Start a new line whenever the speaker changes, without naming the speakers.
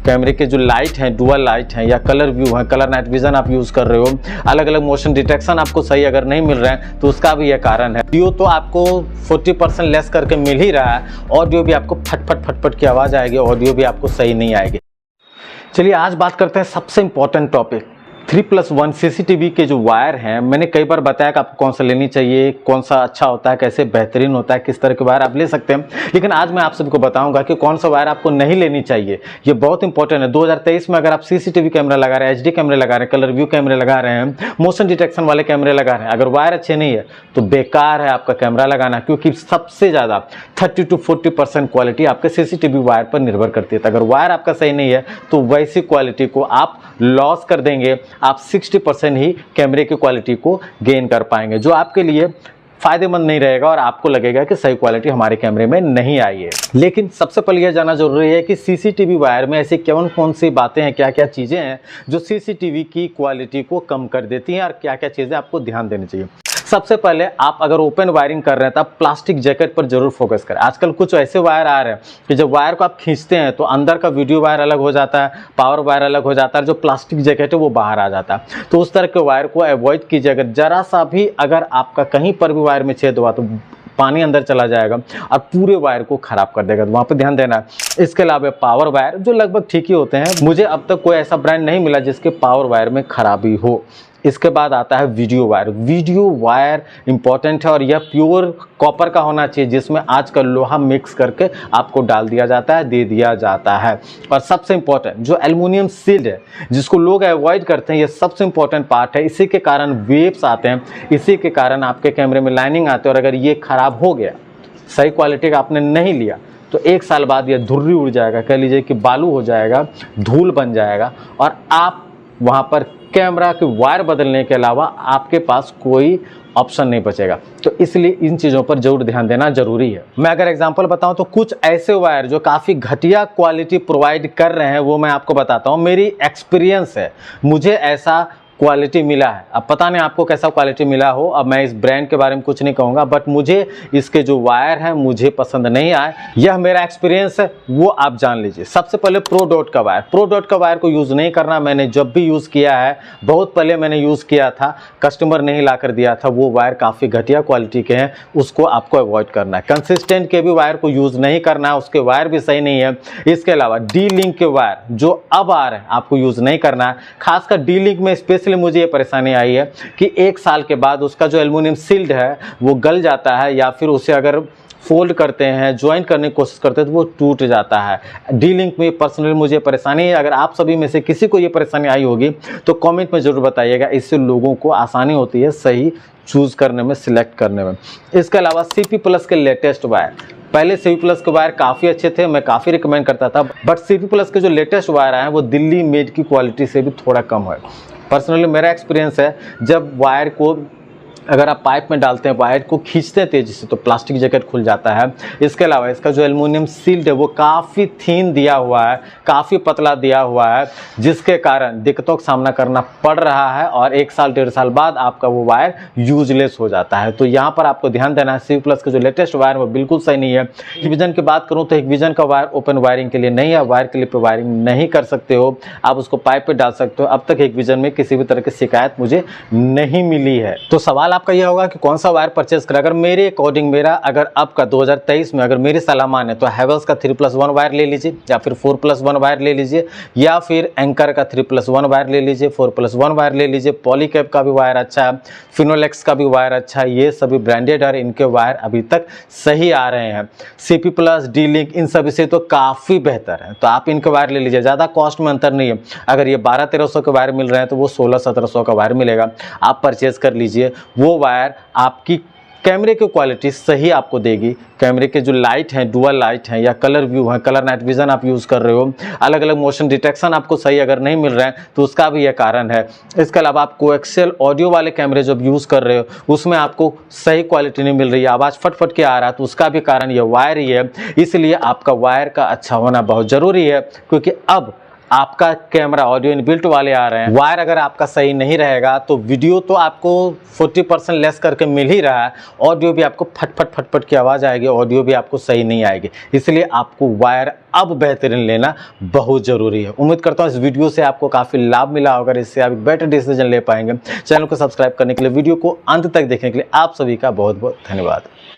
कैमरे के जो लाइट हैं, डुअल लाइट हैं या कलर व्यू है, कलर नाइट विजन आप यूज़ कर रहे हो, अलग अलग मोशन डिटेक्शन आपको सही अगर नहीं मिल रहा है तो उसका भी यह कारण है। वीडियो तो आपको 40% लेस करके मिल ही रहा है, ऑडियो भी आपको फटफट फटफट की आवाज़ आएगी, ऑडियो भी आपको सही नहीं आएगी। चलिए आज बात करते हैं सबसे इंपॉर्टेंट टॉपिक 3+1 सीसीटीवी के जो वायर हैं। मैंने कई बार बताया कि आपको कौन सा लेनी चाहिए, कौन सा अच्छा होता है, कैसे बेहतरीन होता है, किस तरह के वायर आप ले सकते हैं, लेकिन आज मैं आप सबको बताऊंगा कि कौन सा वायर आपको नहीं लेनी चाहिए। ये बहुत इंपॉर्टेंट है। 2023 में अगर आप सीसीटीवी कैमरा लगा रहे हैं, एचडी कैमरे लगा रहे हैं, कलर व्यू कैमरे लगा रहे हैं, मोशन डिटेक्शन वाले कैमरे लगा रहे हैं, अगर वायर अच्छे नहीं है तो बेकार है आपका कैमरा लगाना, क्योंकि सबसे ज़्यादा 30 to 40% क्वालिटी आपके सीसीटीवी वायर पर निर्भर करती है। तो अगर वायर आपका सही नहीं है तो वैसी क्वालिटी को आप लॉस कर देंगे, आप 60% ही कैमरे की क्वालिटी को गेन कर पाएंगे, जो आपके लिए फायदेमंद नहीं रहेगा और आपको लगेगा कि सही क्वालिटी हमारे कैमरे में नहीं आई है। लेकिन सबसे पहले यह जानना जरूरी है कि सीसीटीवी वायर में ऐसी कौन सी बातें हैं, क्या क्या चीज़ें हैं जो सीसीटीवी की क्वालिटी को कम कर देती हैं और क्या क्या चीज़ें आपको ध्यान देनी चाहिए। सबसे पहले आप अगर ओपन वायरिंग कर रहे हैं तो आप प्लास्टिक जैकेट पर जरूर फोकस करें। आजकल कुछ ऐसे वायर आ रहे हैं कि जब वायर को आप खींचते हैं तो अंदर का वीडियो वायर अलग हो जाता है, पावर वायर अलग हो जाता है, जो प्लास्टिक जैकेट है वो बाहर आ जाता है। तो उस तरह के वायर को अवॉइड कीजिए। अगर जरा सा भी अगर आपका कहीं पर भी वायर में छेद हुआ तो पानी अंदर चला जाएगा और पूरे वायर को खराब कर देगा, तो वहाँ पे ध्यान देना है। इसके अलावा पावर वायर जो लगभग ठीक ही होते हैं, मुझे अब तक कोई ऐसा ब्रांड नहीं मिला जिसके पावर वायर में खराबी हो। इसके बाद आता है video wire. Video wire important है और यह प्योर कॉपर का होना चाहिए, जिसमें आजकल लोहा मिक्स करके आपको डाल दिया जाता है, दे दिया जाता है। और सबसे इंपॉर्टेंट जो एल्युमिनियम सील्ड है, जिसको लोग अवॉइड करते हैं, यह सबसे इंपॉर्टेंट पार्ट है। इसी के कारण वेव्स आते हैं, इसी के कारण आपके कैमरे में लाइनिंग आते हैं, और अगर ये खराब हो गया, सही क्वालिटी का आपने नहीं लिया, तो 1 साल बाद यह धुर्री उड़ जाएगा, कह लीजिए कि बालू हो जाएगा, धूल बन जाएगा, और आप वहाँ पर कैमरा के वायर बदलने के अलावा आपके पास कोई ऑप्शन नहीं बचेगा। तो इसलिए इन चीज़ों पर जरूर ध्यान देना जरूरी है। मैं अगर एग्जांपल बताऊं तो कुछ ऐसे वायर जो काफ़ी घटिया क्वालिटी प्रोवाइड कर रहे हैं वो मैं आपको बताता हूं। मेरी एक्सपीरियंस है, मुझे ऐसा क्वालिटी मिला है। अब पता नहीं आपको कैसा क्वालिटी मिला हो, अब मैं इस ब्रांड के बारे में कुछ नहीं कहूँगा, बट मुझे इसके जो वायर हैं मुझे पसंद नहीं आए। यह मेरा एक्सपीरियंस है, वो आप जान लीजिए। सबसे पहले प्रो डॉट का वायर। प्रो डॉट का वायर को यूज़ नहीं करना। मैंने जब भी यूज़ किया है, बहुत पहले मैंने यूज़ किया था, कस्टमर ने ही ला कर दिया था, वो वायर काफ़ी घटिया क्वालिटी के हैं, उसको आपको अवॉइड करना है। कंसिस्टेंट के भी वायर को यूज़ नहीं करना है, उसके वायर भी सही नहीं है। इसके अलावा डी लिंक के वायर जो अब आ रहे हैं आपको यूज़ नहीं करना है। खासकर डी लिंक में स्पेशली मुझे ये परेशानी आई है कि 1 साल के बाद उसका जो एल्युमिनियम सील्ड है वो गल जाता है, या फिर उसे अगर फोल्ड करते हैं, ज्वाइन करने की कोशिश करते हैं तो वो टूट जाता है। डी लिंक में पर्सनली मुझे परेशानी है। अगर आप सभी में से किसी को ये परेशानी आई होगी तो कमेंट में ज़रूर बताइएगा, इससे लोगों को आसानी होती है सही चूज़ करने में, सिलेक्ट करने में। इसके अलावा CP प्लस के लेटेस्ट वायर, पहले CP प्लस के वायर काफ़ी अच्छे थे, मैं काफ़ी रिकमेंड करता था, बट CP प्लस के जो लेटेस्ट वायर आए हैं वो दिल्ली मेड की क्वालिटी से भी थोड़ा कम है। पर्सनली मेरा एक्सपीरियंस है, जब वायर को अगर आप पाइप में डालते हैं, वायर को खींचते हैं तेजी से, तो प्लास्टिक जैकेट खुल जाता है। इसके अलावा इसका जो एल्युमिनियम सील्ड है वो काफ़ी थीन दिया हुआ है, काफ़ी पतला दिया हुआ है, जिसके कारण दिक्कतों का सामना करना पड़ रहा है, और 1 साल 1.5 साल बाद आपका वो वायर यूजलेस हो जाता है। तो यहाँ पर आपको ध्यान देना है। CP प्लस के जो लेटेस्ट वायर वो बिल्कुल सही नहीं है। हिकविजन की बात करूँ तो हिकविजन का वायर ओपन वायरिंग के लिए नहीं है, वायर क्लिप पे वायरिंग नहीं कर सकते हो, आप उसको पाइप पे डाल सकते हो। अब तक हिकविजन में किसी भी तरह की शिकायत मुझे नहीं मिली है। तो सवाल आपका यह होगा कि कौन सा वायर परचेज करें। अगर मेरे अकॉर्डिंग, मेरा अगर अब का 2023 में अगर मेरी सलाह माने तो हैवेल्स का 3+1 वायर ले लीजिए, या फिर 4+1 वायर ले लीजिए, या फिर एंकर का 3+1 वायर ले लीजिए, 4+1 वायर ले लीजिए। पॉलीकैब का भी वायर अच्छा है, फिनोलेक्स का भी वायर अच्छा है। ये सभी ब्रांडेड और इनके वायर अभी तक सही आ रहे हैं। CP प्लस, डी लिंक, इन सभी से तो काफ़ी बेहतर है, तो आप इनके वायर ले लीजिए। ज़्यादा कॉस्ट में अंतर नहीं है। अगर ये 1200-1300 के वायर मिल रहे हैं तो वो 1600-1700 का वायर मिलेगा, आप परचेज कर लीजिए। वो वायर आपकी कैमरे की क्वालिटी सही आपको देगी। कैमरे के जो लाइट हैं, डुअल लाइट हैं या कलर व्यू है, कलर नाइट विजन आप यूज़ कर रहे हो, अलग अलग मोशन डिटेक्शन आपको सही अगर नहीं मिल रहा है तो उसका भी यह कारण है। इसके अलावा आप कोएक्सियल ऑडियो वाले कैमरे जब यूज़ कर रहे हो उसमें आपको सही क्वालिटी नहीं मिल रही है, आवाज़ फट के आ रहा है, तो उसका भी कारण यह वायर ही है। इसलिए आपका वायर का अच्छा होना बहुत ज़रूरी है, क्योंकि अब आपका कैमरा ऑडियो इनबिल्ट वाले आ रहे हैं, वायर अगर आपका सही नहीं रहेगा तो वीडियो तो आपको 40% लेस करके मिल ही रहा है, ऑडियो भी आपको फट फट की आवाज़ आएगी, ऑडियो भी आपको सही नहीं आएगी। इसलिए आपको वायर अब बेहतरीन लेना बहुत ज़रूरी है। उम्मीद करता हूँ इस वीडियो से आपको काफ़ी लाभ मिला होगा, इससे आप बेटर डिसीजन ले पाएंगे। चैनल को सब्सक्राइब करने के लिए, वीडियो को अंत तक देखने के लिए आप सभी का बहुत बहुत धन्यवाद।